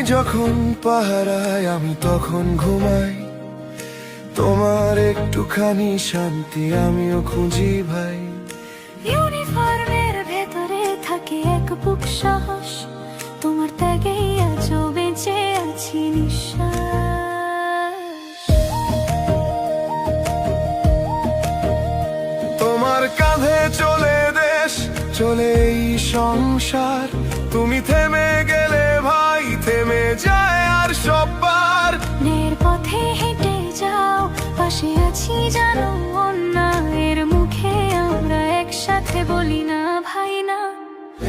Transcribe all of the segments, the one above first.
যখন পাহারায় আমি তখন ঘুমাই, তোমার একটুখানি শান্তি আমিও খুঁজি ভাই। ইউনিফর্মের ভেতরে থাকে এক বুক সাহস, তোমার ত্যাগেই আজও বেঁচে আছি নিঃশ্বাস। তোমার কাঁধে চলে দেশ, চলে এই সংসার, তুমি থেমে গেলে ভাই থেমে যায় আর সববার। নের পথে হেঁটে যাও, পাশে আছি জানো, অন্যায়ের মুখে আমরা একসাথে বলি না ভাই না।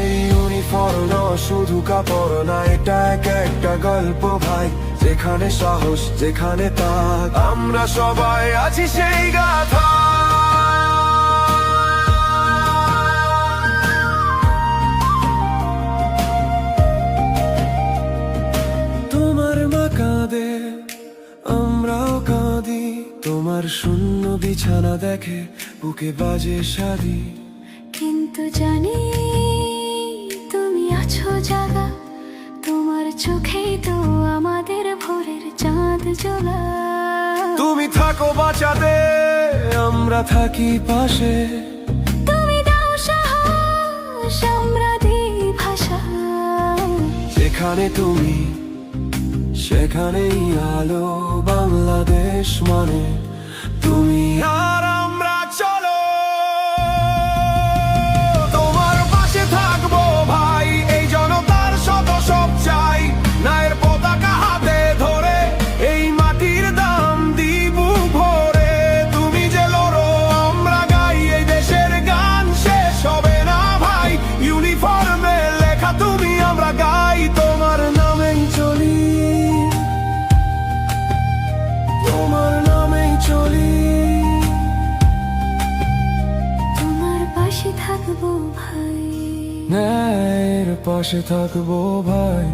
এই ইউনিফর্ম শুধু কাপড় না, এটা এক একটা গল্প ভাই, যেখানে সাহস যেখানে তাক, আমরা সবাই আছি সেই গাথা। তোমার মা কাঁদে, আমরাও কাঁদি, তোমার শূন্য বিছানা দেখে বুকে বাজে শাড়ি। কিন্তু জানি তুমি আছো জাগা, তোমার চোখেই তো আমাদের ভোরের চাঁদ জ্বলা। তুমি থাকো বাঁচাতে, আমরা থাকি পাশে, তুমি দাও সাহস, আমরা দিই ভাষা। যেখানে তুমি সেখানেই আলো, বাংলাদেশ মানে তুমি আর আমরা। চলো তোমার পাশে থাকবো ভাই, এই জনতার শত সব চাই, নায়ের পতাকা হাতে ধরে এই মাটির দাম দিব ভরে। তুমি যে লড়ো আমরা গাই, এই দেশের গান শেষ হবে না ভাই, ইউনিফর্মে লেখা তুমি আমরা গাই, তোমার নামেই চলি, তোমার নামেই চলি। তোমার পাশে থাকবো ভাই, ন্যায়ের পাশে থাকবো ভাই।